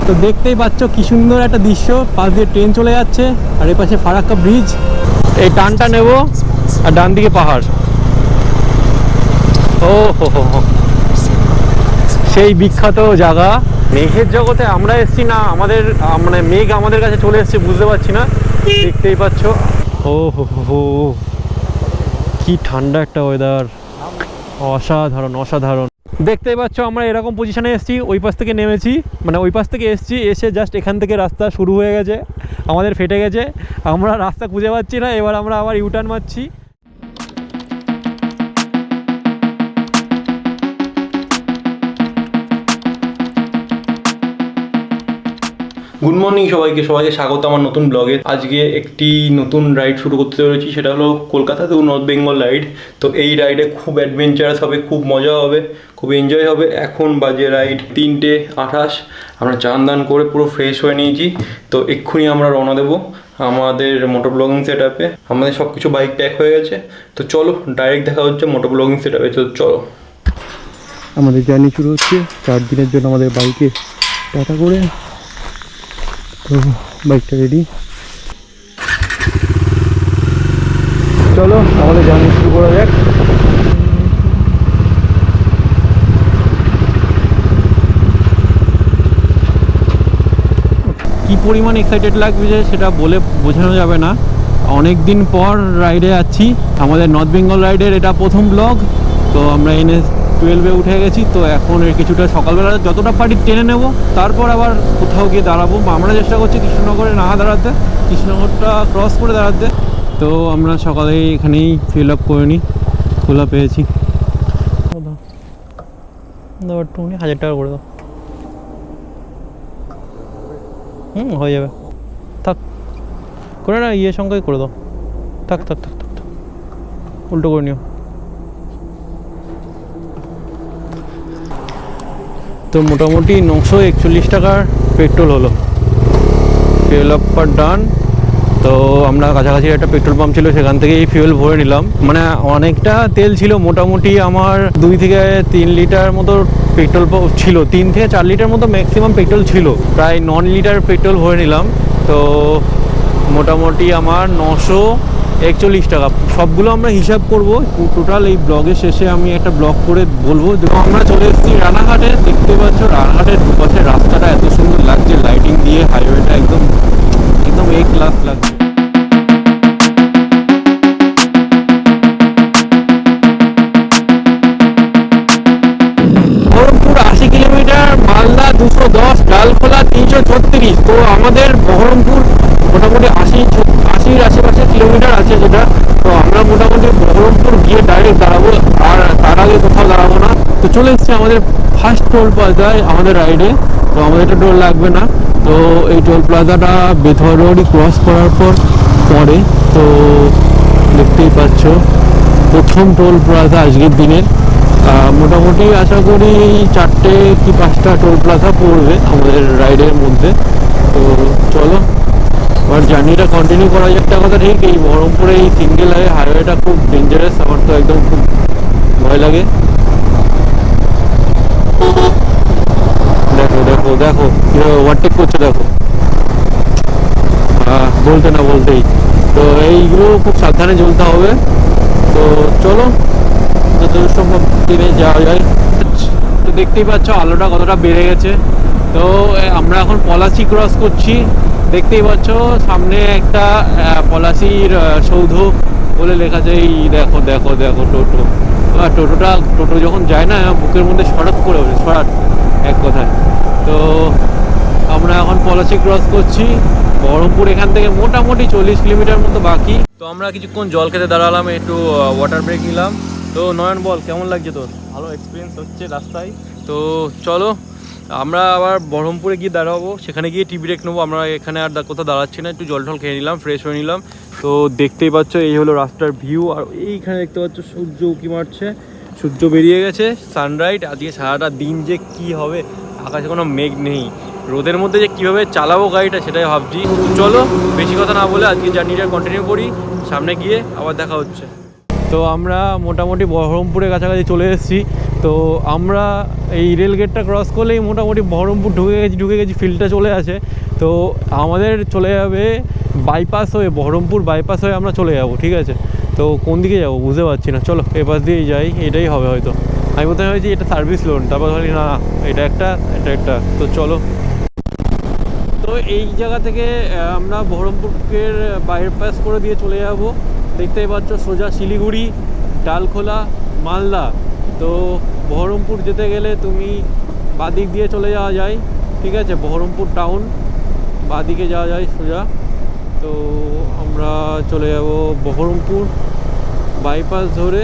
তো দেখতেই পাচ্ছ কি সুন্দর একটা দৃশ্য, পাশ দিয়ে ট্রেন চলে যাচ্ছে আর এই পাশে ফারাক্কা ব্রিজ। এই টানটা নেব আর ডান দিকে পাহাড়। ও হো হো হো, সেই বিখ্যাত জায়গা। মেঘের জগতে আমরা এসছি না, আমাদের মানে মেঘ আমাদের কাছে চলে এসছে বুঝতে পারছি না। দেখতেই পাচ্ছ, ও হো হো হো, কি ঠান্ডা একটা ওয়েদার, অসাধারণ অসাধারণ। দেখতেই পাচ্ছ আমরা এরকম পজিশনে এসেছি, ওই পাশ থেকে নেমেছি, মানে ওই পাশ থেকে এসেছি, এসে জাস্ট এখান থেকে রাস্তা শুরু হয়ে গেছে, আমাদের ফেটে গেছে, আমরা রাস্তা খুঁজে পাচ্ছি না, এবার আমরা আবার ইউটার্ন মারছি। গুড মর্নিং সবাইকে স্বাগত আমার নতুন ব্লগে। আজকে একটি নতুন রাইড শুরু করতে চলেছি, সেটা হলো Kolkata to north Bengal ride. তো এই রাইডে খুব অ্যাডভেঞ্চারাস হবে, খুব মজা হবে, খুব এনজয় হবে। এখন বাজে রাইড 3:28, আমরা চান দান করে পুরো ফ্রেশ হয়ে নিয়েছি। তো এক্ষুনি আমরা রওনা দেবো আমাদের মোটর ব্লগিং সেট আপে। আমাদের সব কিছু বাইক প্যাক হয়ে গেছে, তো চলো ডাইরেক্ট দেখা হচ্ছে মোটর ব্লগিং সেট আপে। তো চলো, আমাদের জার্নি শুরু হচ্ছে 4 দিনের জন্য আমাদের বাইকে টাটা করে। তো বাইকটা রেডি, চলো আমাদের জার্নি শুরু করা যাক। কি পরিমাণ এক্সাইটেড লাগছে সেটা বলে বোঝানো যাবে না। অনেক দিন পর রাইডে যাচ্ছি, আমাদের নর্থ বেঙ্গল রাইডের এটা প্রথম ব্লগ। তো আমরা NH-12 উঠে গেছি। তো এখন কিছুটা সকালবেলা যতটা পারি টেনে নেব, তারপর আবার কোথাও গিয়ে দাঁড়াবো। আমরা চেষ্টা করছি কৃষ্ণনগরে না দাঁড়াতে, কৃষ্ণনগরটা ক্রস করে দাঁড়াতে। তো আমরা সকালে এখানেই ফিল আপ করে নিই, খোলা পেয়েছি। একটু 1000 টাকা করে দাও। হয়ে যাবে, থাক করে না, সংখ্যাই করে দাও। থাক থাক থাক থাক থাক, উল্টো করে নিও। তো মোটামুটি 941 টাকার পেট্রোল হলো, ফিউল আপ পার ডান। তো আমরা কাছাকাছি একটা পেট্রোল পাম্প ছিল, সেখান থেকেই ফিউল ভরে নিলাম। মানে অনেকটা তেল ছিল, মোটামুটি আমার 2 থেকে 3 লিটার মতো পেট্রোল ছিল, 3 থেকে 4 লিটার মতো ম্যাক্সিমাম পেট্রোল ছিল, প্রায় 9 লিটার পেট্রোল ভরে নিলাম। তো মোটামুটি আমার 941 টাকা। সবগুলো আমরা হিসাব করব টোটাল এই ব্লগের শেষে, আমি একটা ব্লগ করে বলবো। আমরা চলে এসেছি রানাঘাটে। দেখতে পাচ্ছ রানাঘাটের দুপাশে রাস্তাটা এত সুন্দর লাগছে, লাইটিং দিয়ে হাইওয়েটা একদম একদম A ক্লাস লাগছে। বহরমপুর 80 কিলোমিটার, মালদা 210, ডালখোলা 336। তো আমাদের বহরমপুর মোটামুটি 80-80 আশেপাশে কিলোমিটার আছে যেটা। তো আমরা মোটামুটি বহরমপুর গিয়ে ডাইরেক্ট দাঁড়াবো, আর তার আগে কোথাও দাঁড়াবো না। তো চলে এসেছি আমাদের ফার্স্ট টোল প্লাজায় আমাদের রাইডে। তো আমাদের এটা টোল লাগবে না। তো এই টোল প্লাজাটা বেথুয়া রোডই ক্রস করার পর পরে। তো দেখতেই পাচ্ছ প্রথম টোল প্লাজা আজকের দিনের। মোটামুটি আশা করি 4টে কি 5টা টোল প্লাজা পড়বে আমাদের রাইডের মধ্যে। তো চলো এবার জার্নিটা কন্টিনিউ করা যায়। একটা কথা ঠিক, এই বহরমপুরে এই সিঙ্গেল হাইওয়েটা খুব ডেঞ্জারাস, আমার তো একদম খুব ভয় লাগে। দেখো দেখো দেখো কীভাবে ওভারটেক করছে, দেখো বলতে না বলতেই। তো এইগুলো খুব সাবধানে চলতে হবে। তো চলো যতদূর সম্ভব ট্রেনে যাওয়া যায়। তো দেখতেই পাচ্ছ আলোটা কতটা বেড়ে গেছে। তো আমরা এখন পলাশি ক্রস করছি। দেখতেই পাচ্ছ সামনে একটা পলাশির সৌধ বলে লেখা যায়। এই দেখো দেখো দেখো টোটো, টোটো যখন যায় না বুকের মধ্যে সরাত করে ওঠে, সরাত এক কথায়। তো আমরা এখন পলাশি ক্রস করছি। বহরমপুর এখান থেকে মোটামুটি 40 কিলোমিটার মতো বাকি। তো আমরা কিছুক্ষণ জল খেতে দাঁড়ালাম, একটু ওয়াটার ব্রেক নিলাম। তো নয়ন বল, কেমন লাগছে তোর? ভালো এক্সপিরিয়েন্স হচ্ছে রাস্তায়। তো চলো আমরা আবার বহরমপুরে গিয়ে দাঁড়াবো, সেখানে গিয়ে টি ব্রেক নেবো। আমরা এখানে আর কোথাও দাঁড়াচ্ছি না, একটু জল টল খেয়ে নিলাম, ফ্রেশ হয়ে নিলাম। তো দেখতেই পাচ্ছ এই হলো রাস্তার ভিউ। আর এইখানে দেখতে পাচ্ছ সূর্য উঁকি মারছে, সূর্য বেরিয়ে গেছে, সানরাইজ। আজকে সারাটা দিন যে কি হবে, আকাশে কোনো মেঘ নেই, রোদের মধ্যে যে কীভাবে চালাবো গাড়িটা সেটাই ভাবছি। চলো বেশি কথা না বলে আজকে জার্নিটা কন্টিনিউ করি, সামনে গিয়ে আবার দেখা হচ্ছে। তো আমরা মোটামুটি বহরমপুরের কাছাকাছি চলে এসেছি। তো আমরা এই রেল গেটটা ক্রস করলেই মোটামুটি বহরমপুর ঢুকে গেছি, ফিল্ডটা চলে আসে। তো আমাদের চলে যাবে বাইপাস হয়ে, বহরমপুর বাইপাস হয়ে আমরা চলে যাব, ঠিক আছে? তো কোন দিকে যাবো বুঝতে পারছি না, চলো এপাশ দিয়েই যাই, এটাই হবে হয়তো। আমি প্রথমে ভাবছি এটা সার্ভিস লোন, তারপর ভাবছি না এটা একটা, তো চলো। তো এই জায়গা থেকে আমরা বহরমপুরের বাইপাস করে দিয়ে চলে যাব, দেখতেই পাচ্ছ সোজা শিলিগুড়ি, ডালখোলা, মালদা। তো বহরমপুর যেতে গেলে তুমি বাদিক দিয়ে চলে যাওয়া যায়, ঠিক আছে? বহরমপুর টাউন বাদিকে যাওয়া যায় সোজা। তো আমরা চলে যাব বহরমপুর বাইপাস ধরে।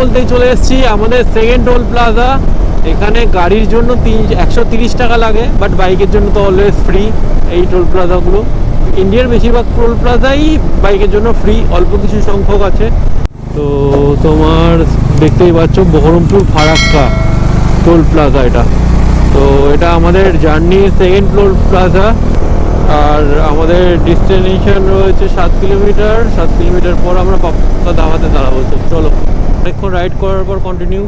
বলতেই চলে এসেছি আমাদের সেকেন্ড টোল প্লাজা। এখানে গাড়ির জন্য 130 টাকা লাগে, বাট বাইকের জন্য তো অলওয়েজ ফ্রি। এই টোল প্লাজাগুলো ইন্ডিয়ার বেশিরভাগ টোল প্লাজাই বাইকের জন্য ফ্রি, অল্প কিছু সংখ্যক আছে। তো তোমার দেখতেই পাচ্ছ বহরমপুর ফারাক্কা টোল প্লাজা এটা। তো এটা আমাদের জার্নির সেকেন্ড টোল প্লাজা, আর আমাদের ডেস্টিনেশন রয়েছে 7 কিলোমিটার। 7 কিলোমিটার পর আমরা পাপ্পুকা ধাবাতে দাঁড়াবো। তো চলো, অনেকক্ষণ রাইড করার পর কন্টিনিউ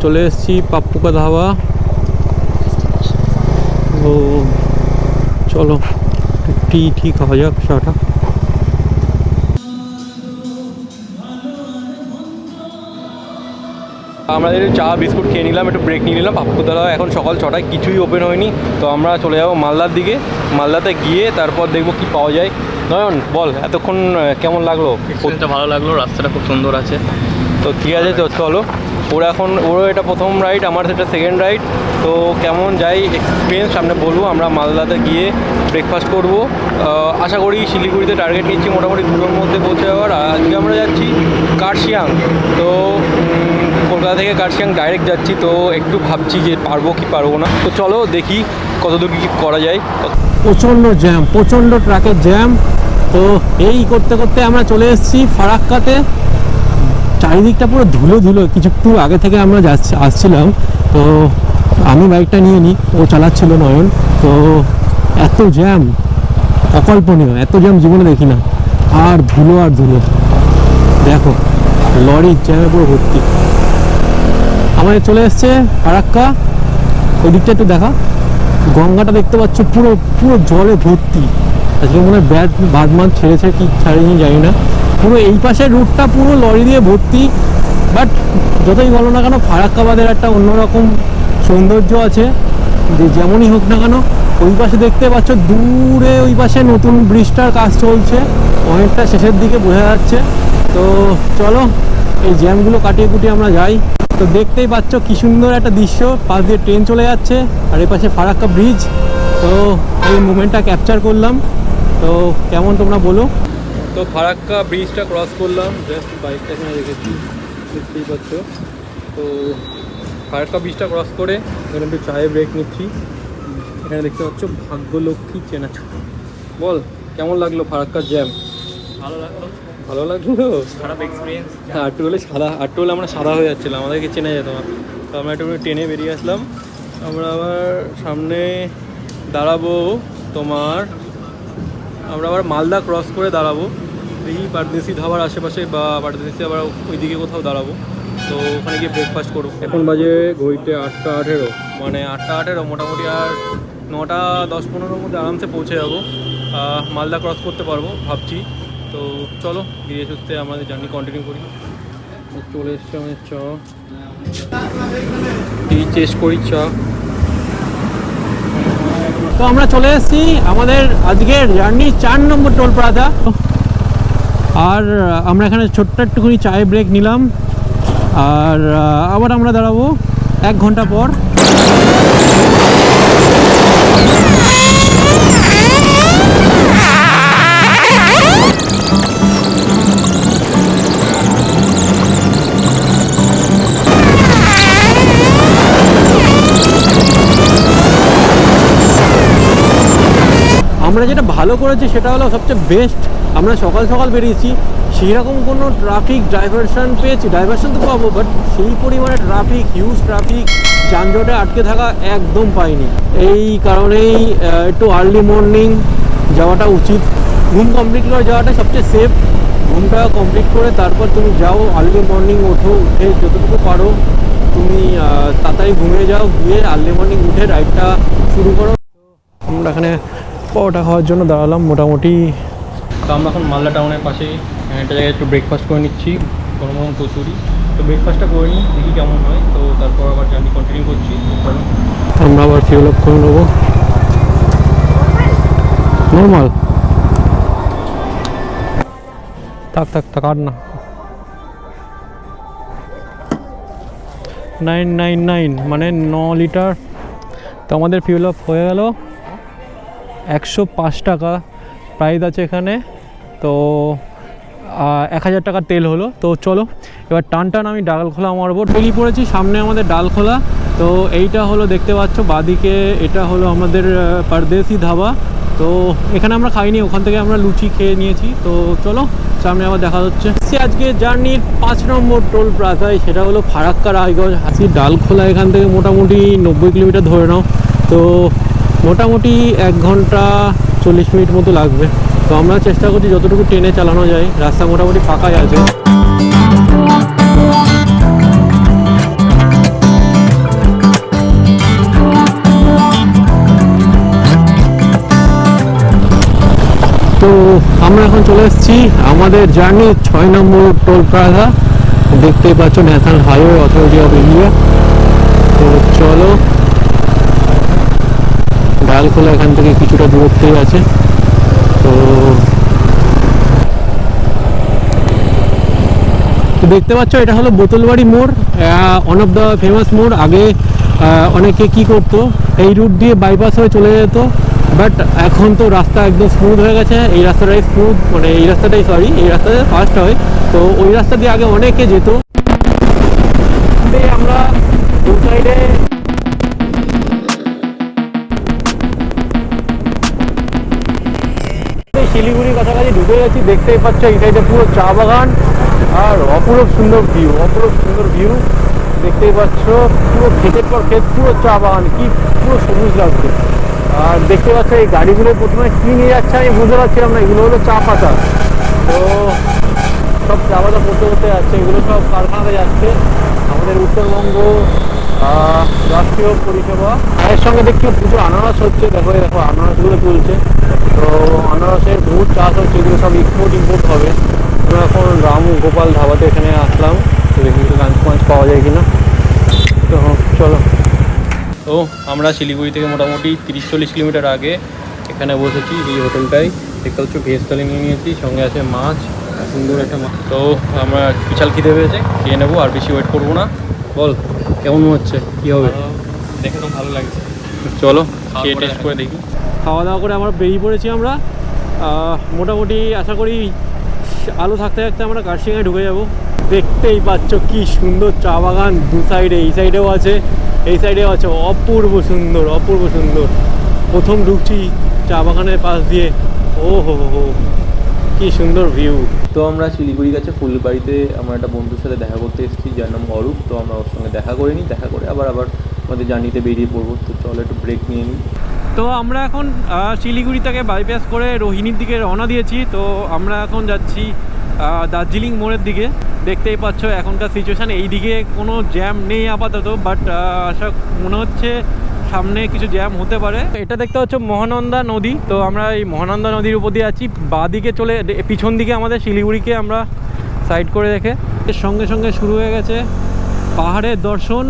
চলে এসেছি পাপ্পুকা ধাবা। তো চলো টি খাওয়া যাক, চাটা। আমরা চা বিস্কুট খেয়ে নিলাম, একটু ব্রেক নিয়ে নিলাম। পাপ্পুদারা এখন সকাল 6টায়, কিছুই ওপেন হয়নি। তো আমরা চলে যাবো মালদার দিকে, মালদাতে গিয়ে তারপর দেখবো কি পাওয়া যায়। নয়ন বল, এতক্ষণ কেমন লাগলো? এক্সপিরিয়েন্সটা ভালো লাগলো, রাস্তাটা খুব সুন্দর আছে। তো ঠিক আছে, তো চলো। ওরও এটা প্রথম রাইড, আমার সেটা সেকেন্ড রাইড। তো কেমন যাই এক্সপিরিয়েন্স সামনে বলবো। আমরা মালদাতে গিয়ে ব্রেকফাস্ট করবো, আশা করি শিলিগুড়িতে টার্গেট নিচ্ছি মোটামুটি 2টোর মধ্যে পৌঁছে যাওয়ার। আজকে আমরা যাচ্ছি কার্শিয়াং। তো কলকাতা থেকে কার্শিয়াং ডাইরেক্ট যাচ্ছি। তো একটু ভাবছি যে পারবো কি পারবো না। তো চলো দেখি কতদূর কী করা যায়। প্রচণ্ড জ্যাম, প্রচণ্ড ট্রাকের জ্যাম। তো এই করতে করতে আমরা চলে এসেছি ফারাক্কাতে। চারিদিকটা পুরো ধুলো ধুলো। কিছু একটু আগে থেকে আমরা আসছিলাম, তো আমি বাইকটা নিয়ে নিই, ও চালাচ্ছিল নয়ন। তো এত জ্যাম অকল্পনীয়, এত জ্যাম জীবনে দেখি না। আর ধুলো আর ধুলো, দেখো লরির জ্যামে পুরো ভর্তি। আমাদের চলে এসছে ফারাক্কা। ওই দিকটা একটু দেখা, গঙ্গাটা দেখতে পাচ্ছ পুরো পুরো জলে ভর্তি। আজকে মনে হয় বাদমান ছেড়েছে কি ছাড়িনি জানি না। পুরো এই পাশের রুটটা পুরো লরি দিয়ে ভর্তি। বাট যতই বলো না কেন, ফারাক্কাবাদের একটা অন্যরকম সৌন্দর্য আছে, যে যেমনই হোক না কেন। ওই পাশে দেখতে পাচ্ছ দূরে, ওই পাশে নতুন ব্রিজটার কাজ চলছে, অনেকটা শেষের দিকে বোঝা যাচ্ছে। তো চলো এই জ্যামগুলো কাটিয়ে কুটিয়ে আমরা যাই। তো দেখতেই পাচ্ছ কি সুন্দর একটা দৃশ্য, পাশ দিয়ে ট্রেন চলে যাচ্ছে, আর এই পাশে ফারাক্কা ব্রিজ। তো এই মুমেন্টটা ক্যাপচার করলাম। তো কেমন তোমরা বলো। তো ফারাক্কা ব্রিজটা ক্রস করলাম, জাস্ট বাইকটা এখানে রেখেছি, দেখতেই পাচ্ছ। তো ফারাক্কা ব্রিজটা ক্রস করে এখানে একটু চায়ে ব্রেক নিচ্ছি। এখানে দেখতে পাচ্ছ ভাগ্যলক্ষ্মী চেনাচুর। বল কেমন লাগলো ফারাক্কার জ্যাম? ভালো লাগলো। ভালো লাগলো। খারাপ এক্সপিরিয়েন্স। হ্যাঁ, আটটু হলে আমরা সাদা হয়ে যাচ্ছিলাম, আমাদেরকে চেনা যেত না। তো আমরা একটু টেনে বেরিয়ে আসলাম। আমরা আবার সামনে দাঁড়াবো আমরা আবার মালদা ক্রস করে দাঁড়াবো, দেখি পারদেশি ধাবার আশেপাশে বা পারদেশি আবার ওইদিকে কোথাও দাঁড়াবো। তো ওখানে গিয়ে ব্রেকফাস্ট করবো। এখন বাজে ঘড়িতে 8টা 18, মানে 8টা 18, মোটামুটি আর 9টা 10-15 মধ্যে আরামসে পৌঁছে যাবো, মালদা ক্রস করতে পারবো ভাবছি। তো চলো ধীরে সুস্থে আমাদের জার্নি কন্টিনিউ করি। চলে এসছে আমাদের চা, চেস্ট করি চা। তো আমরা চলে এসেছি আমাদের আজকের জার্নি 4 নম্বর টোল প্লাজা। আর আমরা এখানে ছোট্ট একটুখানি চায়ে ব্রেক নিলাম, আর আবার আমরা দাঁড়াবো 1 ঘন্টা পর। আমরা যেটা ভালো করেছি সেটা হলো সবচেয়ে বেস্ট, আমরা সকাল সকাল বেরিয়েছি, সেরকম কোনো ট্রাফিক ডাইভারশন পেয়েছি, ডাইভারশন তো পাবো বাট সেই পরিমাণে ট্রাফিক, হিউজ ট্রাফিক, যানজটে আটকে থাকা একদম পাইনি। এই কারণেই একটু আর্লি মর্নিং যাওয়াটা উচিত। ঘুম কমপ্লিট করে যাওয়াটা সবচেয়ে সেফ। ঘুমটা কমপ্লিট করে তারপর তুমি যাও, আর্লি মর্নিং ওঠো, উঠে যতটুকু পারো তুমি তাড়াতাড়ি ঘুমিয়ে যাও, গিয়ে আর্লি মর্নিং উঠে রাইডটা শুরু করো। আমরা এখানে পরোটা খাওয়ার জন্য দাঁড়ালাম মোটামুটি। তো আমরা এখন মালদা টাউনের পাশে একটা জায়গায় একটু ব্রেকফাস্ট করে নিচ্ছি, গরম গরম কচুরি। তো ব্রেকফাস্টটা করে নিই, দেখি কেমন হয়, তো তারপর আবার জার্নি কন্টিনিউ করছি। আমরা আবার ফিউল আপ করে নেবো। নর্মাল থাক থাক থাক, আর না। 999 মানে 9 লিটার। তো আমাদের ফিউল আপ হয়ে গেল। 105 টাকা প্রাইস আছে এখানে। তো 1000 টাকার তেল হলো। তো চলো এবার টান আমি ডালখোলা মারবো। বেরিয়ে পড়েছি, সামনে আমাদের ডালখোলা। তো এইটা হলো দেখতে পাচ্ছ বাদিকে, এটা হলো আমাদের পারদেশি ধাবা। তো এখানে আমরা খাইনি, ওখান থেকে আমরা লুচি খেয়ে নিয়েছি। তো চলো সামনে আবার দেখা হচ্ছে। আজকে জার্নির 5 নম্বর টোল প্লাজায়, সেটা হলো ফারাক্কা রায়গঞ্জ হাসি ডালখোলা। এখান থেকে মোটামুটি 90 কিলোমিটার ধরে নাও। তো মোটামুটি 1 ঘন্টা 40 মিনিট মতো লাগবে। তো আমরা চেষ্টা করছি যতটুকু ট্রেনে চালানো যায়, রাস্তা মোটামুটি ফাঁকাই আছে। তো আমরা এখন চলে এসেছি আমাদের জার্নির 6 নম্বর টোল প্লাজা। দেখতেই পাচ্ছ national highway authority of India. তো চলো, ডালখোলা এখান থেকে কিছুটা দূরত্বেই আছে। তো দেখতে পাচ্ছ এটা হলো বোতলবাড়ি মোড়, ওয়ান অফ দ্য ফেমাস মোড়। আগে অনেকে কি করতো, এই রুট দিয়ে বাইপাস হয়ে চলে যেত, বাট এখন তো রাস্তা একদম স্মুথ হয়ে গেছে। এই রাস্তাটাই স্মুথ, মানে এই রাস্তাটাই এই রাস্তাটা ফার্স্ট হয়। তো ওই রাস্তা দিয়ে আগে অনেকে যেত। আমরা দু সাইডে শিলিগুড়ির কাছাকাছি ঢুকে গেছি। দেখতেই পাচ্ছ এই সাইডে পুরো চা বাগান আর অপূরব সুন্দর ভিউ, অপূরব সুন্দর ভিউ। দেখতেই পাচ্ছ পুরো ক্ষেতের পর ক্ষেত, পুরো চা বাগান, কি পুরো সবুজ লাগছে। আর দেখতে পাচ্ছ এই গাড়িগুলো প্রথমে কি নিয়ে যাচ্ছে আমি বুঝতে পারছিলাম না, এগুলো হলো চা পাতা। তো সব চা পাতা পড়তে পড়তে যাচ্ছে, এগুলো সব কারখানাতে যাচ্ছে। আমাদের উত্তরবঙ্গ রাষ্ট্রীয় পরিষেবা। এর সঙ্গে দেখছি প্রচুর আনারস হচ্ছে, দেখো দেখো আনারসগুলো তুলছে। তো আনারসের বহুত চাষ হচ্ছে, এগুলো সব ইম্পোর্ট হবে। আমরা এখন রাম গোপাল ধাবাতে এখানে আসলাম, তো দেখি লাঞ্চ ফাঞ্চ পাওয়া যায় কিনা। তো চলো। তো আমরা শিলিগুড়ি থেকে মোটামুটি 30-40 কিলোমিটার আগে এখানে বসেছি, এই হোটেলটাই। দেখতে হচ্ছে ভেজ থালি নিয়ে নিয়েছি, সঙ্গে আছে মাছ, সুন্দর একটা মাছ। তো আমরা বিশাল খিদে পেয়েছে, খেয়ে নেবো, আর বেশি ওয়েট করবো না। বল কেমন হচ্ছে, কী হবে? দেখে তো ভালো লাগছে, চলো খেয়ে টেস্ট করে দেখি। খাওয়া দাওয়া করে আমরা বেরিয়ে পড়েছি। আমরা মোটামুটি আশা করি আলো থাকতে থাকতে আমরা কার্শিয়াঙে ঢুকে যাব। দেখতেই পাচ্ছ কি সুন্দর চা বাগান দু সাইডে, এই সাইডেও আছে এই সাইডেও আছে, অপূর্ব সুন্দর, অপূর্ব সুন্দর। প্রথম ঢুকছি চা বাগানের পাশ দিয়ে, ও হো হো কি সুন্দর ভিউ। তো আমরা শিলিগুড়ি গেছে ফুলবাড়িতে আমার একটা বন্ধুর সাথে দেখা করতে এসেছি, যার নাম অরূপ। তো আমরা ওর সঙ্গে দেখা করে নিই, দেখা করে আবার আমাদের জার্নিতে বেরিয়ে পড়বো। তো চলো একটু ব্রেক নিয়ে নিই। তো আমরা এখন শিলিগুড়ি থেকে বাইপাস করে রোহিণীর দিকে রওনা দিয়েছি। তো আমরা এখন যাচ্ছি দার্জিলিং মোড়ের দিকে। দেখতেই পাচ্ছ এখনকার সিচুয়েশান, এই দিকে কোনো জ্যাম নেই আপাতত, বাট আশা মনে হচ্ছে সামনে কিছু জ্যাম হতে পারে। এটা দেখতে হচ্ছে মহানন্দা নদী। তো আমরা এই মহানন্দা নদীর উপর দিয়ে আছি, বাঁদিকে চলে পিছন দিকে আমাদের শিলিগুড়িকে আমরা সাইড করে রেখে। এর সঙ্গে সঙ্গে শুরু হয়ে গেছে পাহাড়ের দর্শন।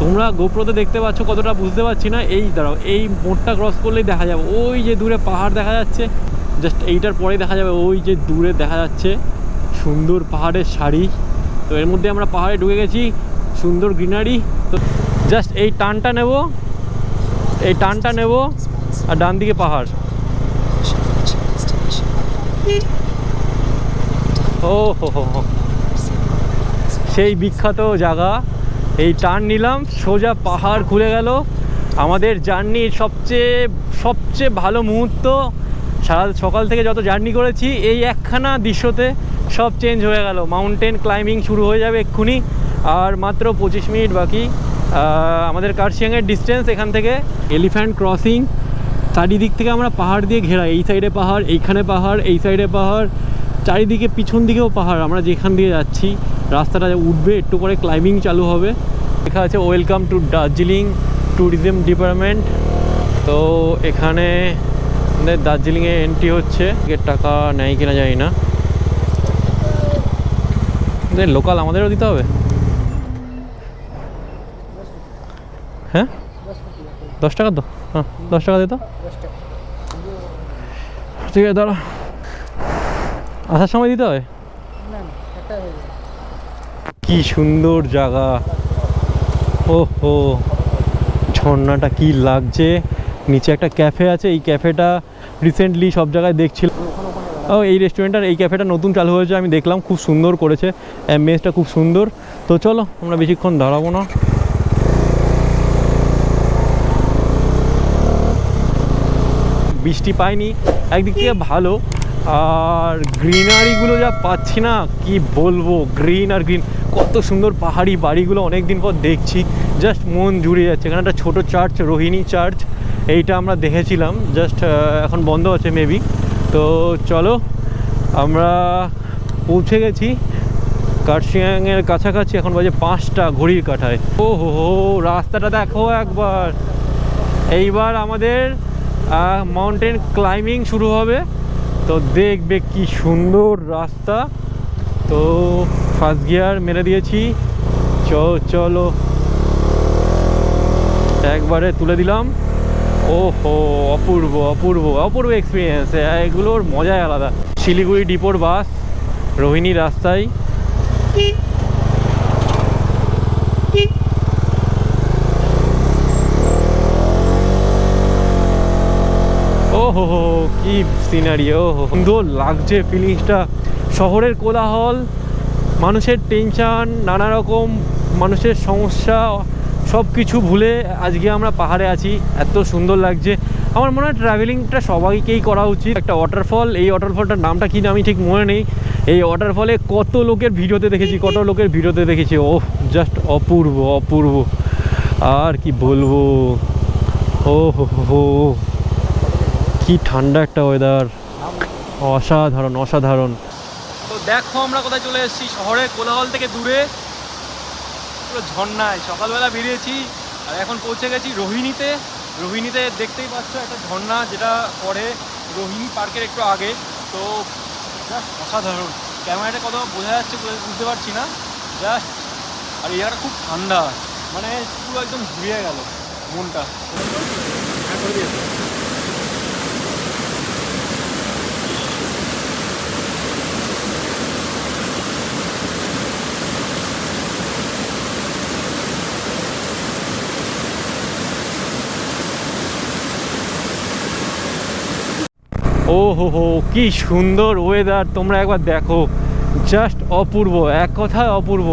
তোমরা গোপ্রোতে দেখতে পাচ্ছ কতটা বুঝতে পারছি না। এই দাঁড়াও, এই মোড়টা ক্রস করলেই দেখা যাবে ওই যে দূরে পাহাড় দেখা যাচ্ছে, জাস্ট এইটার পরেই দেখা যাবে ওই যে দূরে দেখা যাচ্ছে সুন্দর পাহাড়ের সারি। তো এর মধ্যে আমরা পাহাড়ে ঢুকে গেছি, সুন্দর গ্রিনারি। তো জাস্ট এই টানটা নেব, এই টানটা নেব আর ডান দিকে পাহাড়। ও হো হো হো, সেই বিখ্যাত জায়গা। এই টার্ন নিলাম, সোজা পাহাড় খুলে গেল। আমাদের জার্নির সবচেয়ে ভালো মুহূর্ত। সারা সকাল থেকে যত জার্নি করেছি এই একখানা দৃশ্যতে সব চেঞ্জ হয়ে গেল। মাউন্টেন ক্লাইম্বিং শুরু হয়ে যাবে এক্ষুনি, আর মাত্র 25 মিনিট বাকি আমাদের কার্শিয়াংয়ের ডিস্টেন্স এখান থেকে। এলিফ্যান্ট ক্রসিং, চারিদিক থেকে আমরা পাহাড় দিয়ে ঘেরা। এই সাইডে পাহাড়, এইখানে পাহাড়, এই সাইডে পাহাড়, চারিদিকে পিছন দিকেও পাহাড়। আমরা যেখান দিয়ে যাচ্ছি রাস্তাটা উঠবে, একটু করে ক্লাইম্বিং চালু হবে। লেখা আছে welcome to Darjeeling tourism department. তো এখানে আমাদের দার্জিলিংয়ে এন্ট্রি হচ্ছে। এর টাকা নেয় কিনা জানি না, লোকাল আমাদেরও দিতে হবে। হ্যাঁ 10 টাকা তো, হ্যাঁ 10 টাকা দিত। ঠিক আছে দাঁড়া, আসার সময় দিতে হবে। কি সুন্দর জায়গা, ও হো, ঝর্ণাটা কি লাগছে। নিচে একটা ক্যাফে আছে, এই ক্যাফেটা রিসেন্টলি সব জায়গায় দেখছিল। ও এই রেস্টুরেন্টটার, এই ক্যাফেটা নতুন চালু হয়েছে, আমি দেখলাম, খুব সুন্দর করেছে, মেসটা খুব সুন্দর। তো চলো, আমরা বেশিক্ষণ দাঁড়াবো না। বৃষ্টি পাইনি, একদিক থেকে ভালো। আর গ্রিনারিগুলো যা পাচ্ছি না, কি বলবো, গ্রিন আর গ্রিন। কত সুন্দর পাহাড়ি বাড়িগুলো অনেক দিন পর দেখছি, জাস্ট মন জুড়ে যাচ্ছে। এখানে একটা ছোটো চার্চ, রোহিণী চার্চ, এইটা আমরা দেখেছিলাম, জাস্ট এখন বন্ধ আছে মেবি। তো চলো, আমরা পৌঁছে গেছি কার্শিয়াংয়ের কাছাকাছি। এখন বাজে 5টা ঘড়ির কাঁটায়। ও হো হো, রাস্তাটা দেখো একবার। এইবার আমাদের মাউন্টেন ক্লাইম্বিং শুরু হবে। তো দেখবে কি সুন্দর রাস্তা। তো ফার্স্ট গিয়ার মেরে দিয়েছি, চলো একবারে তুলে দিলাম। ও হো, অপূর্ব অপূর্ব অপূর্ব এক্সপিরিয়েন্স, এগুলোর মজাই আলাদা। শিলিগুড়ি ডিপোর বাস রোহিণী রাস্তায়। ও হো হো, কি সিনারি, ও হো, সুন্দর লাগছে ফিলিংসটা। শহরের কোলাহল, মানুষের টেনশন, নানা রকম মানুষের সমস্যা, সব কিছু ভুলে আজকে আমরা পাহাড়ে আছি। এত সুন্দর লাগছে। আমার মনে হয় ট্রাভেলিংটা সবাইকেই করা উচিত। একটা ওয়াটারফল, এই ওয়াটারফলটার নামটা কি না আমি ঠিক মনে নেই। এই ওয়াটারফলে কত লোকের ভিডিওতে দেখেছি, ও জাস্ট অপূর্ব অপূর্ব, আর কি বলবো। ও হো হো, কি ঠান্ডা একটা ওয়েদার, অসাধারণ অসাধারণ। তো দেখো আমরা কোথায় চলে এসেছি, শহরের কোলাহল থেকে দূরে, পুরো ঝর্ণায়। সকালবেলা বেরিয়েছি আর এখন পৌঁছে গেছি রোহিণীতে। রোহিণীতে দেখতেই পাচ্ছ একটা ঝর্ণা, যেটা পড়ে রোহিণী পার্কের একটু আগে। তো জাস্ট অসাধারণ। ক্যামেরাটা কত বোঝা যাচ্ছে বুঝতে পারছি না, জাস্ট। আর এই জায়গাটা খুব ঠান্ডা, মানে পুরো একদম ঘুরিয়ে গেল মনটা। ও হো হো, কি সুন্দর ওয়েদার, তোমরা একবার দেখো, জাস্ট অপূর্ব, এক কথায় অপূর্ব।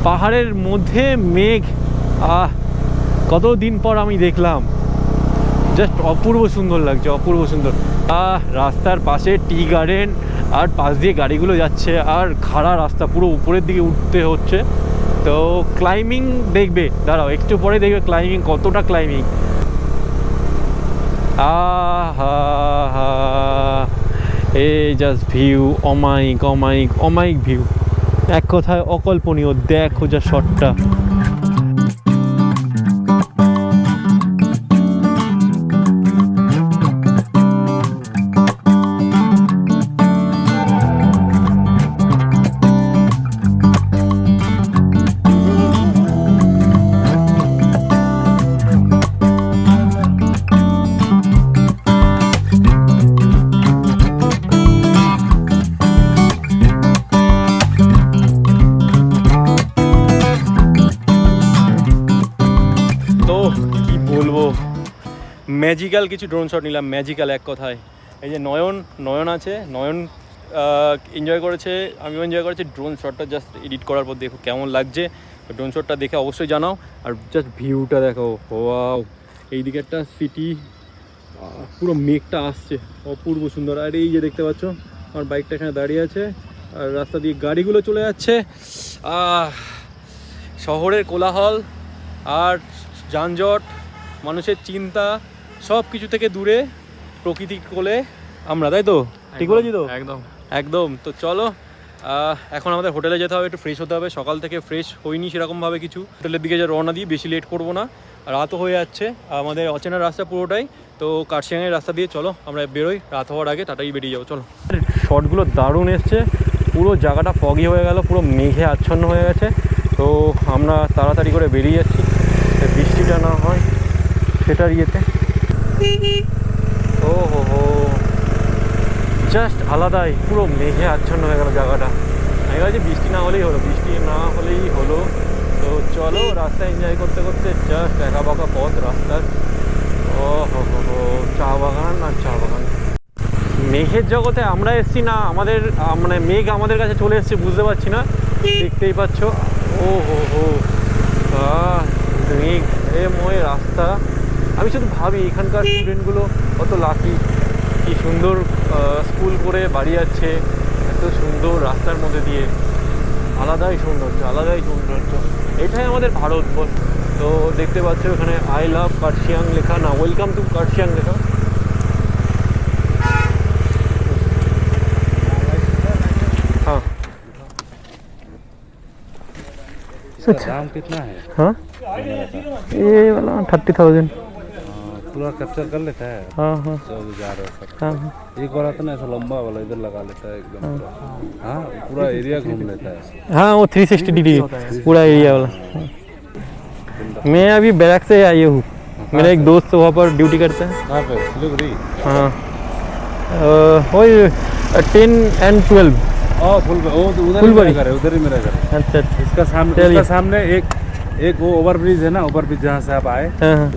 পাহাড়ের মধ্যে মেঘ, কতদিন পর আমি দেখলাম, জাস্ট অপূর্ব সুন্দর লাগছে, অপূর্ব সুন্দর। রাস্তার পাশে টি গার্ডেন, আর পাশ দিয়ে গাড়িগুলো যাচ্ছে, আর খাড়া রাস্তা, পুরো উপরের দিকে উঠতে হচ্ছে। তো ক্লাইম্বিং দেখবে, দাঁড়াও একটু পরে দেখবে ক্লাইম্বিং, কতটা ক্লাইম্বিং। এই জাস্ট ভিউ, অমায়িক অমায়িক অমায়িক ভিউ, এক কথায় অকল্পনীয়। দেখো যা শটটা। ম্যাজিক্যাল কিছু ড্রোন শট নিলাম, ম্যাজিক্যাল এক কথায়। এই যে নয়ন আছে, নয়ন এনজয় করেছে, আমিও এনজয় করেছি। ড্রোন শটটা জাস্ট এডিট করার পর দেখো কেমন লাগছে, ড্রোন শটটা দেখে অবশ্যই জানাও। আর জাস্ট ভিউটা দেখো, ওয়াও, এইদিকে একটা সিটি, পুরো মেঘটা আসছে, অপূর্ব সুন্দর। আর এই যে দেখতে পাচ্ছ আমার বাইকটা এখানে দাঁড়িয়ে আছে, আর রাস্তা দিয়ে গাড়িগুলো চলে যাচ্ছে। শহরের কোলাহল আর যানজট, মানুষের চিন্তা, সব কিছু থেকে দূরে প্রকৃতির কোলে আমরা, তাই তো? ঠিক বলেছি তো? একদম। একদম। তো চলো, এখন আমাদের হোটেলে যেতে হবে, একটু ফ্রেশ হতে হবে। সকাল থেকে ফ্রেশ হইনি সেরকমভাবে কিছু। হোটেলের দিকে যে রওনা দিই, বেশি লেট করবো না, রাতও হয়ে যাচ্ছে, আমাদের অচেনা রাস্তা পুরোটাই। তো কার্শিয়াংয়ের রাস্তা দিয়ে চলো আমরা বেরোই, রাত হওয়ার আগে টাটাই বেরিয়ে যাবো, চলো। শটগুলো দারুণ এসছে, পুরো জায়গাটা ফগি হয়ে গেল, পুরো মেঘে আচ্ছন্ন হয়ে গেছে। তো আমরা তাড়াতাড়ি করে বেরিয়ে যাচ্ছি, বৃষ্টিটা না হয় সেটার ইয়েতে। ও হো হো, জাস্ট আলাদাই, পুরো মেঘে আচ্ছন্ন হয়ে গেল জায়গাটা। আমি ভাবছি বৃষ্টি না হলেই হলো, বৃষ্টি না হলেই হলো। তো চলো, রাস্তা এনজয় করতে করতে জাস্ট একা বাঁকা পথ রাস্তার। ও হো হো হো, চা বাগান আর চা বাগান। মেঘের জগতে আমরা এসছি না, আমাদের মানে মেঘ আমাদের কাছে চলে এসছে, বুঝতে পারছি না, দেখতেই পাচ্ছ। ও হো হো, মেঘ ময় রাস্তা। আমি শুধু ভাবি এখানকার স্টুডেন্টগুলো কত লাকি, কি সুন্দর স্কুল করে বাড়ি যাচ্ছে এত সুন্দর রাস্তার মধ্যে দিয়ে। আলাদাই সৌন্দর্য, আলাদাই সৌন্দর্য। এটাই আমাদের ভারতবর্ষ। তো দেখতে পাচ্ছ এখানে আই লাভ কার্শিয়াং লেখা, না ওয়েলকাম টু কার্শিয়াং লেখা। हाँ, दाम कितना है? हाँ, ये वाला 30,000। पूरा कैप्चर कर लेता है? हाँ हाँ जो जा रहा है सब। हाँ। एक बार आता ना ऐसा लंबा वाला, इधर लगा लेता है एकदम पूरा। हाँ, पूरा एरिया घूम लेता है। हाँ, वो 360 डिग्री पूरा एरिया वाला। मैं अभी बैरक से आई हूँ, मेरा एक दोस्त वहाँ पर ड्यूटी करता है। कहाँ पे? सिलीगुड़ी? हाँ, वही 10 and 12। फुल वो तो उधर ही फुलबाड़ी। मेरा घर है, उधर ही मेरा घर है। अच्छा अच्छा। इसका सामने एक वो ओवर ब्रिज है ना, ओवर ब्रिज जहाँ से आप आए, हाँ हाँ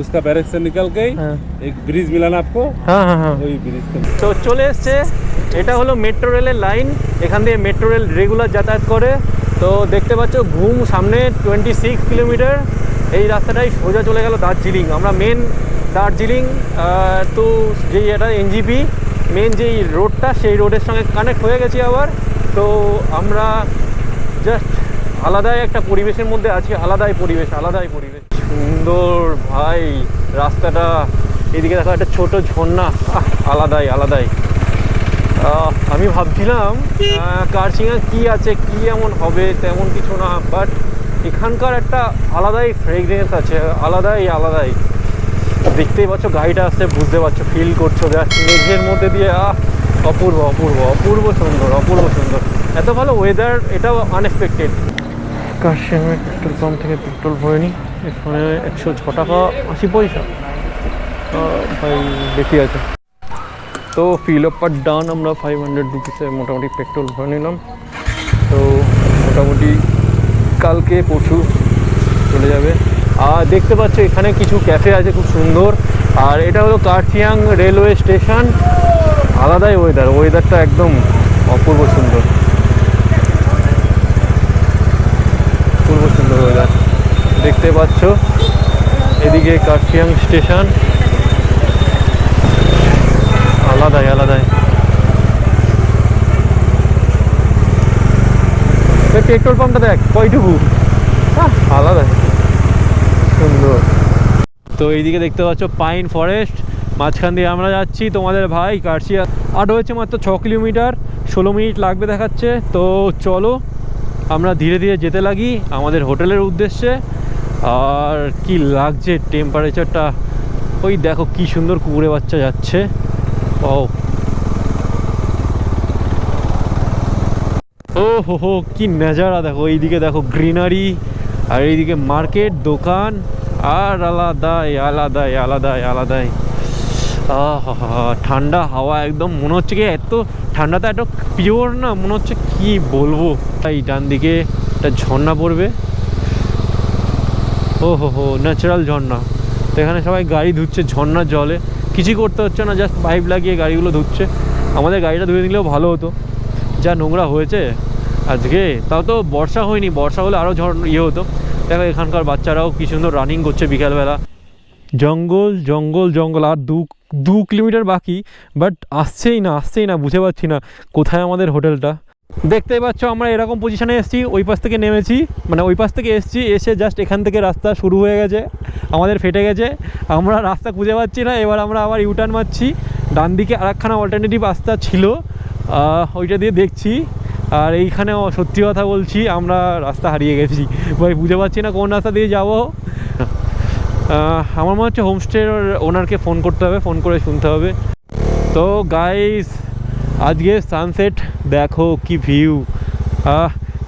उसका बैरक से निकल के हाँ एक ब्रिज मिला ना आपको, हाँ हाँ हाँ। वही ब्रिज का। তো চলে এসছে, এটা হলো মেট্রো রেলের লাইন, এখান দিয়ে মেট্রো রেল রেগুলার যাতায়াত করে। তো দেখতে পাচ্ছ ঘুম সামনে 26 কিলোমিটার, এই রাস্তাটাই সোজা চলে গেল দার্জিলিং। আমরা মেন দার্জিলিং তো যেই এটা এনজিপি মেন যেই রোডটা, সেই রোডের সঙ্গে কানেক্ট হয়ে গেছি আবার। তো আমরা জাস্ট আলাদাই একটা পরিবেশের মধ্যে আছি, আলাদাই পরিবেশ, আলাদাই পরিবেশ। সুন্দর ভাই রাস্তাটা, এদিকে দেখো একটা ছোট ঝর্ণা, আলাদাই আলাদাই। আমি ভাবছিলাম কার্শিয়াং কি আছে, কি এমন হবে, তেমন কিছু না, বাট এখানকার একটা আলাদাই ফ্রেগরেন্স আছে, আলাদাই আলাদাই। দেখতেই পাচ্ছ গাড়িটা আসছে, বুঝতে পারছো, ফিল করছো জাস্ট মেঘের মধ্যে দিয়ে। অপূর্ব অপূর্ব অপূর্ব সুন্দর, অপূর্ব সুন্দর। এত ভালো ওয়েদার, এটাও আনএক্সপেক্টেড। কার্শিয়াংয়ের পেট্রোল পাম্প থেকে পেট্রোল ভরে নিই, এখানে 106 টাকা 80 পয়সা, ভাই বেশি আছে। তো ফিল আপ পার ডান, আমরা 500 রুপিসে মোটামুটি পেট্রোল ভরে নিলাম। তো মোটামুটি কালকে পরশু চলে যাবে। আর দেখতে পাচ্ছ এখানে কিছু ক্যাফে আছে খুব সুন্দর। আর এটা হলো কার্শিয়াং রেলওয়ে স্টেশন, আলাদাই ওয়েদার, ওয়েদারটা একদম অপূর্ব সুন্দর, অপূর্ব সুন্দর ওয়েদার। দেখতে পাচ্ছ এদিকে কার্শিয়াং স্টেশন, আলাদাই আলাদাই। পেট্রোল পাম্পটা দেখ কয়টুকু, আলাদাই সুন্দর। তো এইদিকে দেখতে পাচ্ছ পাইন ফরেস্ট, মাঝখান দিয়ে আমরা যাচ্ছি। তোমাদের ভাই কার্শিয়াং আট হয়েছে মাত্র 6 কিলোমিটার, 16 মিনিট লাগবে দেখাচ্ছে। তো চলো আমরা ধীরে ধীরে যেতে লাগি আমাদের হোটেলের উদ্দেশ্যে। আর কি লাগছে টেম্পারেচারটা, ওই দেখো কি সুন্দর কুকুরে বাচ্চা যাচ্ছে। ও হো হো, কি নজারা দেখো, এইদিকে দেখো গ্রিনারি, আর এইদিকে মার্কেট, দোকান, আর আলাদাই আলাদাই আলাদাই আলাদাই। ঠান্ডা হাওয়া একদম, মনে হচ্ছে কি এত ঠান্ডাটা এত পিওর না, মনে হচ্ছে কি বলবো। এই ডান দিকে একটা ঝর্ণা পড়বে, ও হো হো, ন্যাচারাল ঝর্ণা। তো এখানে সবাই গাড়ি ধুচ্ছে ঝর্ণার জলে, কিছুই করতে হচ্ছে না, জাস্ট পাইপ লাগিয়ে গাড়িগুলো ধুচ্ছে। আমাদের গাড়িটা ধুয়ে দিলেও ভালো হতো, যা নোংরা হয়েছে আজকে। তাও তো বর্ষা হয়নি, বর্ষা হলে আরও হতো। দেখো এখানকার বাচ্চারাও কি সুন্দর রানিং করছে বিকালবেলা। জঙ্গল জঙ্গল জঙ্গল, আর 2 কিলোমিটার বাকি, বাট আসছেই না, বুঝতে পারছি না কোথায় আমাদের হোটেলটা। দেখতেই পাচ্ছ আমরা এরকম পজিশনে এসেছি, ওই পাশ থেকে নেমেছি, মানে ওই পাশ থেকে এসেছি, এসে জাস্ট এখান থেকে রাস্তা শুরু হয়ে গেছে, আমাদের ফেটে গেছে, আমরা রাস্তা খুঁজে পাচ্ছি না। এবার আমরা আবার ইউটার্ন মারছি, ডান দিকে আরেকখানা অল্টারনেটিভ রাস্তা ছিল, ওইটা দিয়ে দেখছি। আর এইখানেও সত্যি কথা বলছি আমরা রাস্তা হারিয়ে গেছি ভাই, বুঝে পাচ্ছি না কোন রাস্তা দিয়ে যাব। আমার মনে হচ্ছে হোমস্টের ওনারকে ফোন করতে হবে, ফোন করে শুনতে হবে। তো গাইস, আজকে সানসেট দেখো কি ভিউ।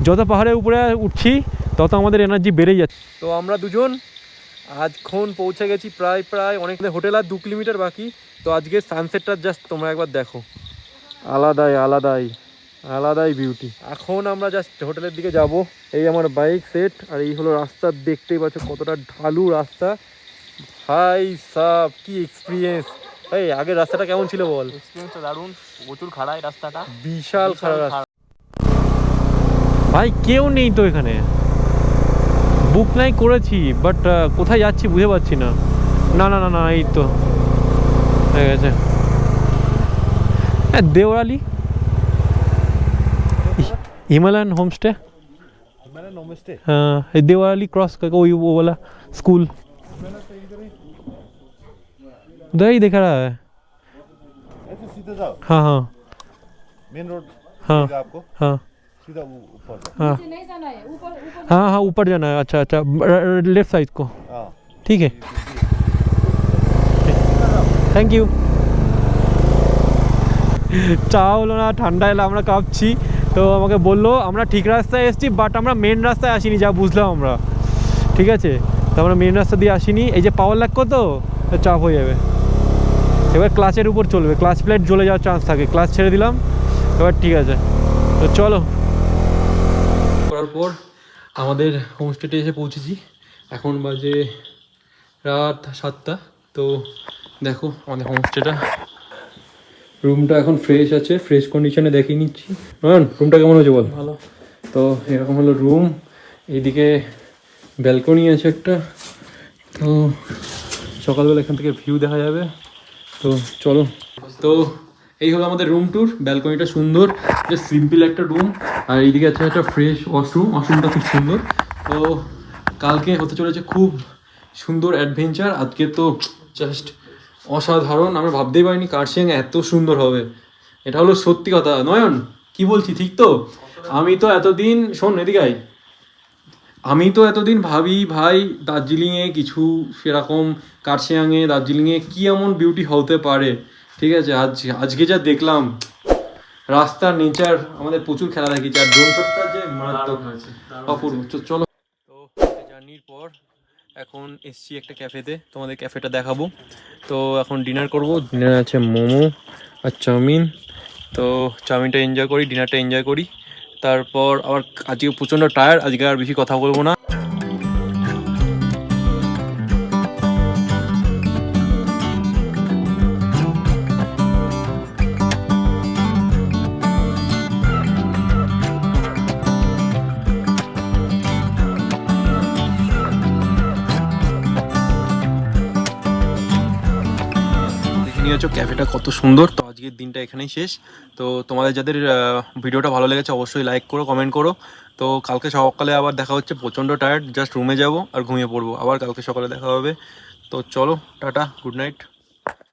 যত পাহাড়ের উপরে উঠছি তত আমাদের এনার্জি বেড়ে যাচ্ছে। তো আমরা দুজন আজখন পৌঁছে গেছি প্রায় অনেক, হোটেল আর 2 কিলোমিটার বাকি। তো আজকে সানসেটটা জাস্ট তোমরা একবার দেখো, আলাদাই বিউটি। এখন আমরা জাস্ট হোটেলের দিকে যাব। এই আমার বাইক সেট, আর এই হলো রাস্তা, দেখতেই পাচ্ছ কতটা ঢালু রাস্তা। হাই সাব, কি এক্সপিরিয়েন্স! এই আগের রাস্তাটা কেমন ছিল বল? এক্সপিরিয়েন্সটা দারুণ, প্রচুর খাড়াই রাস্তাটা, বিশাল খারাপ রাস্তা ভাই, কেউ নেই তো এখানে। বুক নাই করেছি, বাট কোথায় যাচ্ছি বুঝে পাচ্ছি না। না, এই তো হয়ে গেছে। হ্যাঁ, देवराली हिमालयन होमस्टे। हाँ, देवराली क्रॉस करके वो वाला स्कूल उधर ही दिख रहा है। सीधे जाओ, हाँ मेन रोड हाँ आपको हाँ सीधा ऊपर जाओ। हाँ नहीं जाना है, ऊपर हाँ, ऊपर जाना है। अच्छा, लेफ्ट साइड को, हाँ ठीक है, থ্যাংক ইউ। চা হলো না, ঠান্ডা এলো, আমরা কাঁপছি। তো আমাকে বললো আমরা ঠিক রাস্তায় এসেছি, বাট আমরা মেন রাস্তায় আসিনি, যা বুঝলাম আমরা। ঠিক আছে, তো আমরা মেন রাস্তা দিয়ে আসিনি। এই যে পাওয়ার লাগতো তো চাপ হয়ে যাবে। এবার ক্লাচের উপর চলবে, ক্লাচ প্লেট জ্বলে যাওয়ার চান্স থাকে। ক্লাচ ছেড়ে দিলাম, এবার ঠিক আছে। তো চলো। করার পর আমাদের হোমস্টেতে এসে পৌঁছেছি। এখন বাজে রাত 7টা। তো দেখো আমাদের হোমস্টেটা, রুমটা এখন ফ্রেশ আছে, ফ্রেশ কন্ডিশনে দেখিয়ে নিচ্ছি। রুমটা কেমন হয়েছে বল? ভালো। তো এরকম হলো রুম, এইদিকে ব্যালকনি আছে একটা, তো সকালবেলা এখান থেকে ভিউ দেখা যাবে। তো চলো। তো এই হলো আমাদের রুম ট্যুর। ব্যালকনিটা সুন্দর, জাস্ট সিম্পল একটা রুম। আর এইদিকে আছে একটা ফ্রেশ ওয়াশরুমটা খুব সুন্দর। তো কালকে হতে চলেছে খুব সুন্দর অ্যাডভেঞ্চার। আজকে তো জাস্ট অসাধারণ, আমরা ভাবতেই পারিনি কার্শিয়াং এত সুন্দর হবে। এটা হলো সত্যি কথা। নয়ন, কি বলছি ঠিক তো? আমি তো এতদিন, শোন এদিকে আয়, আমি তো এতদিন ভাবি ভাই দার্জিলিংয়ে কিছু সেরকম, কার্শিয়াংয়ে দার্জিলিংয়ে কী এমন বিউটি হতে পারে। ঠিক আছে, আজকে যা দেখলাম, রাস্তার নেচার, আমাদের প্রচুর খেলা দেখিয়েছে, আর ড্রোন শটটা যে মারাত্মক হয়েছে, অপূর্ব। চলো। তো জার্নির পর এখন এসছি একটা ক্যাফেতে, তোমাদের ক্যাফেটা দেখাবো। তো এখন ডিনার করব। ডিনার আছে মোমো আর চাউমিন। তো চাউমিনটা এনজয় করি, ডিনারটা এনজয় করি। তারপর আবার আজকে প্রচণ্ড টায়ার্ড, আজকে আর বেশি কথা বলবো না। ক্যাফেটা কত সুন্দর। তো আজকের দিনটা এখানেই শেষ। তো তোমাদের যাদের ভিডিওটা ভালো লেগেছে অবশ্যই লাইক করো, কমেন্ট করো। তো কালকে সকালে আবার দেখা হচ্ছে, প্রচণ্ড টায়ার্ড, জাস্ট রুমে যাব আর ঘুমিয়ে পড়বো। আবার কালকে সকালে দেখা হবে। তো চলো, টাটা, গুড নাইট।